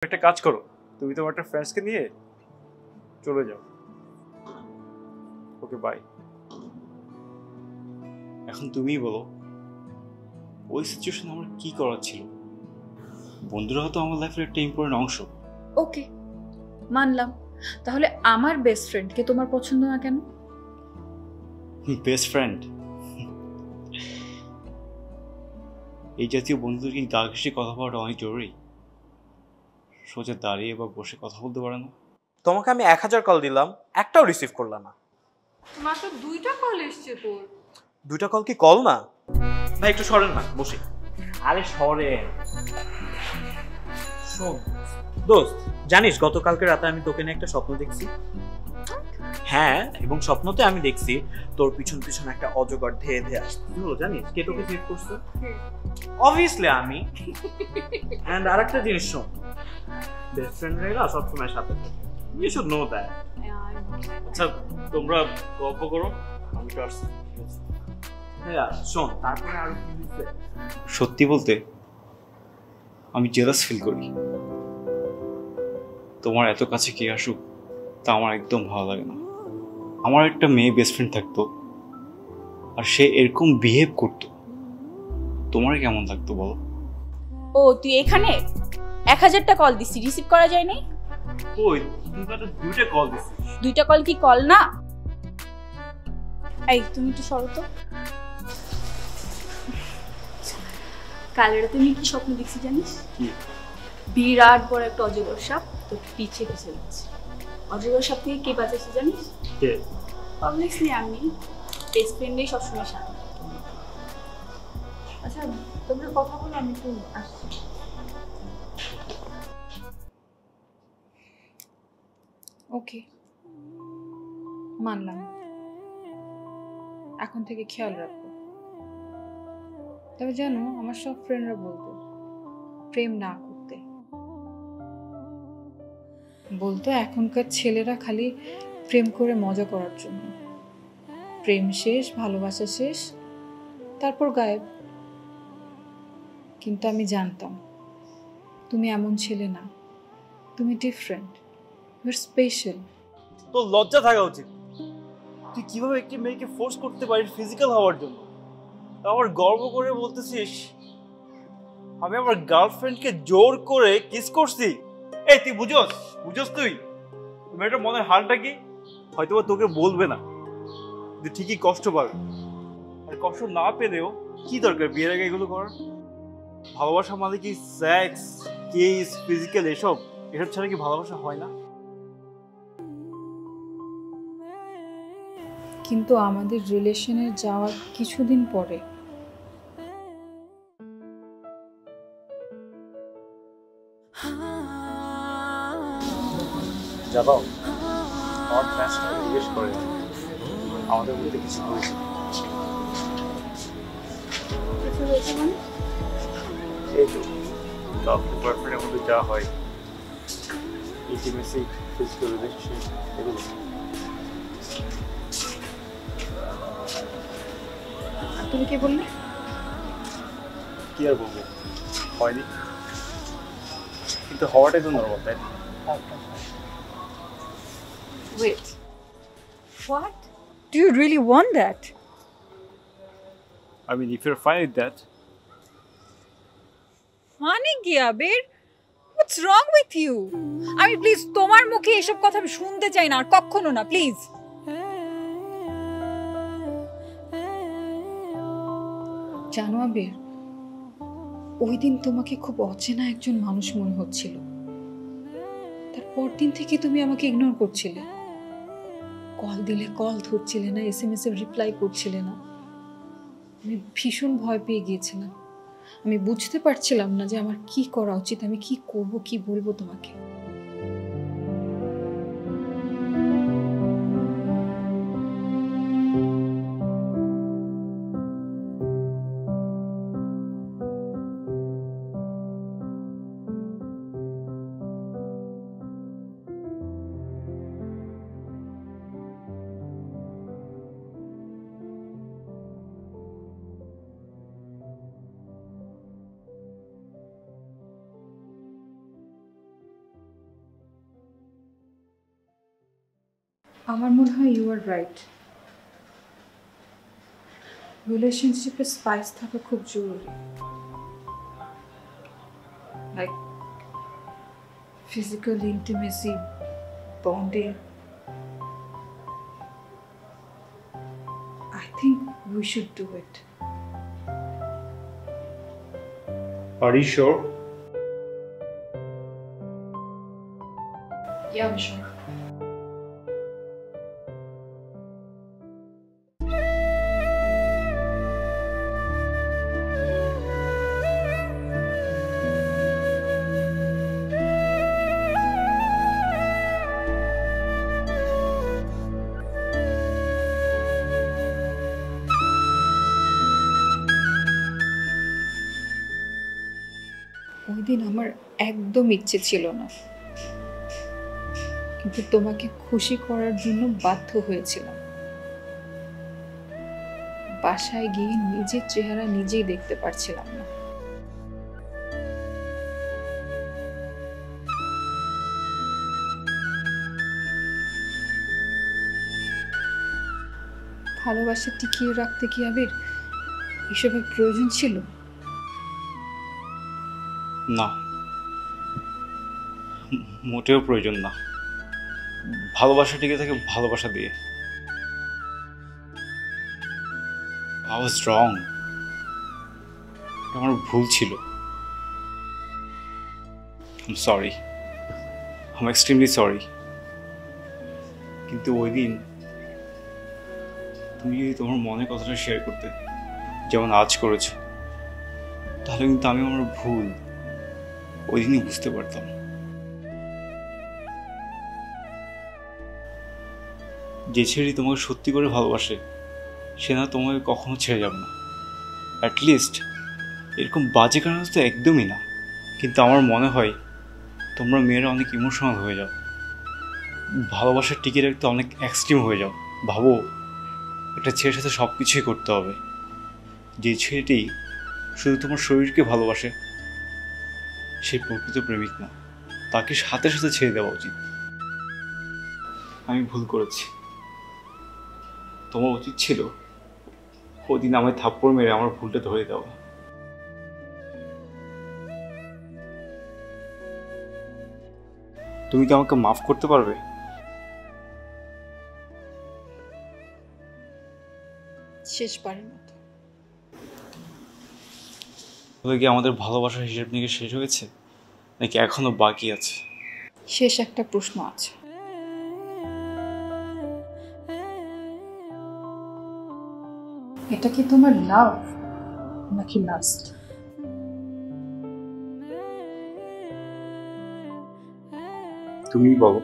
একটা কাজ করো, তুমি তোমার একটা ফ্রেন্ডসকে নিয়ে চলে যাও। Okay bye. এখন তুমিই বলো, ওই সিচুয়েশনে আমার কি করার ছিল? বন্ধুরা তো আমার লাইফের একটা ইম্পর্টেন্ট অংশ। ওকে, মানলাম। তাহলে আমার বেস্ট ফ্রেন্ডকে তোমার পছন্দ না কেন? Best friend? এই জাতীয় বন্ধুদের কি গা ঘেঁষে কথা বলাটা অনেক জরুরি? সোজা দাঁড়িয়ে বা বসে কথা বলতে পারে না? তোমাকে আমি 1000 কল দিলাম, একটাও রিসিভ করলা না। মাত্র 2টা কল এসছে তোর। 2টা কল কি কল না? ভাই একটু সরেন না, বসি। আরে সরেন। শোন দোস্ত, জানিস গতকালকে রাতে আমি তোকে নিয়ে একটা স্বপ্ন দেখছি। হ্যাঁ, এবং স্বপ্নতে আমি দেখছি তোর পিছন পিছন একটা অজগর ধেয়ে ধেয়ে আসছে। জানিস কে তোকে সেভ করছে? অবভিয়াসলি আমি। এন্ড আরেকটা জিনিস শোন, বেস্ট ফ্রেন্ডরা সবসময় সাথে থাকে। You should know that. আচ্ছা তোমরা গল্প করো, আমি তো আসছি। হ্যাঁ শোন, তারপরে আর কি হইছে? সত্যি বলতে আমি জেলাস ফিল করি। তোমার এত কাছে কে আসুক তা আমার একদম ভালো লাগে না। আমার একটা মেয়ে বেস্ট ফ্রেন্ড থাকতো আর সে এরকম বিহেভ করতো, তোমার কেমন লাগতো বলো? ও তুই এখানে 1000টা কল দিছি, রিসিভ করা যায় নাই? কই, তুমি তো 2টা কল দিছিস। 2টা কল কি কল না? এই তুমি একটু সরো তো। কাল রাতে আমি কি স্বপ্ন দেখছি জানিস? কি? বিরাট বড় একটা অজগর সাপ তো পিছে পিছে যাচ্ছে। অজগর সাপ থেকে কে বাঁচাচ্ছে জানিস? কে? অবভিয়াসলি আমি। বেস্ট ফ্রেন্ডই সবসময় সাথে। আচ্ছা, তোমরা কথা বলো, আমি একটু আসছি। ওকে, মানলাম। এখন থেকে খেয়াল রাখবো। তবে জানো, আমার সব ফ্রেন্ডরা বলতো প্রেম না করতে। বলতো এখনকার ছেলেরা খালি প্রেম করে মজা করার জন্য। প্রেম শেষ, ভালোবাসা শেষ, তারপর গায়েব। কিন্তু আমি জানতাম তুমি এমন ছেলে না। তুমি ডিফারেন্ট, ইউ আর স্পেশাল। তোর লজ্জা থাকা উচিত। তুই কিভাবে একটি মেয়েকে ফোর্স করতে পারিস ফিজিক্যাল হওয়ার জন্য? আমার গর্ব করে বলতেছিস আমি আমার গার্লফ্রেন্ডকে জোর করে কিস করছি? এই তুই বুঝোস তুই মেয়েটার মনের হালটা কি? হয়তোবা তোকে বলবে না, তুই ঠিকই কষ্ট পাবে। আর কষ্ট না পেলেও কি দরকার বিয়ের আগে এগুলো করার? ভালোবাসা মানে কি সেক্স, কিস, ফিজিক্যাল এসব ছাড়া কি ভালোবাসা হয় না? কিন্তু আমাদের রিলেশনে যাওয়ার কিছুদিন পরে যাবাও আমার ফ্রেন্ডস জিজ্ঞেস করে আমাদের মধ্যে কিছু হয়েছে। এই তো গার্লফ্রেন্ড বয়ফ্রেন্ডের মধ্যে যা হয়, ইন্টিমেসি, ফিজিক্যাল রিলেশনশিপ, এগুলো। তুমি কে বললে? কি আর বলবো, হয়নি। কিন্তু হওয়াটাই তো নর্মাল, তাই না? Wait, what? Do you really want that? I mean, if you're fine with that. মানে কি আবির? What's wrong with you? আমি প্লিজ তোমার মুখে এসব কথা আমি শুনতে চাই না আর কখনো না, প্লিজ। জানো আবির, ওই দিন তোমাকে খুব অচেনা একজন মানুষ মনে হচ্ছিল। তারপর দিন থেকে তুমি আমাকে ইগনোর করছিলে। কল দিলে কল ধরছিলে না, SMS এর রিপ্লাই করছিলে না। আমি ভীষণ ভয় পেয়ে গিয়েছিলাম। আমি বুঝতে পারছিলাম না যে আমার কি করা উচিত, আমি কি করব, কি বলবো তোমাকে। আমার মনে হয় ইউ আর রাইট। রিলেশনশিপে স্পাইস থাকা খুব জরুরি, like physical intimacy, bonding. I think we should do it. Are you sure? Yeah, I'm sure. ওই দিন আমার একদম ইচ্ছে ছিল না, কিন্তু তোমাকে খুশি করার জন্য বাধ্য হয়েছিলাম। বাসায় গিয়ে নিজের চেহারা নিজেই দেখতে পারছিলাম না। ভালোবাসা টিকিয়ে রাখতে কি আবির এসবের প্রয়োজন ছিল? না, মোটেও প্রয়োজন না। ভালোবাসা টিকে থাকে ভালোবাসা দিয়ে। I was wrong. আমার ভুল ছিল। I'm sorry. I'm extremely sorry. কিন্তু ওই দিন তুমি যদি তোমার মনের কথাটা শেয়ার করতে, যেমন আজ করেছো, তাহলে কিন্তু আমি আমার ভুল ওই দিনই বুঝতে পারতাম। যে ছেলে তোমাকে সত্যি করে ভালোবাসে সে না তোমাকে কখনো ছেড়ে যাবে না, অ্যাটলিস্ট এরকম বাজে কারণ তো একদমই না। কিন্তু আমার মনে হয় তোমরা মেয়েরা অনেক ইমোশনাল হয়ে যাও, ভালোবাসার টিকে রাখতে অনেক এক্সট্রিম হয়ে যাও। ভাবো একটা ছেলের সাথে সব কিছুই করতে হবে, যে ছেলেটি শুধু তোমার শরীরকে ভালোবাসে সে প্রকৃত প্রেমিক না, তাকে সাথে সাথে ছেড়ে দেওয়া উচিত। আমি ভুল করেছি, তোমার উচিত ছিল ওদিন আমায় থাপ্পড় মেরে আমার ভুলটা ধরে দেওয়া। তুমি কি আমাকে মাফ করতে পারবে? শেষবারের মতো। তাহলে কি আমাদের ভালোবাসার হিসেব নিকেশ শেষ হয়েছে নাকি এখনো বাকি আছে? শেষ একটা প্রশ্ন আছে। এটা কি তোমার লাভ নাকি লাস্ট? তুমি বলো।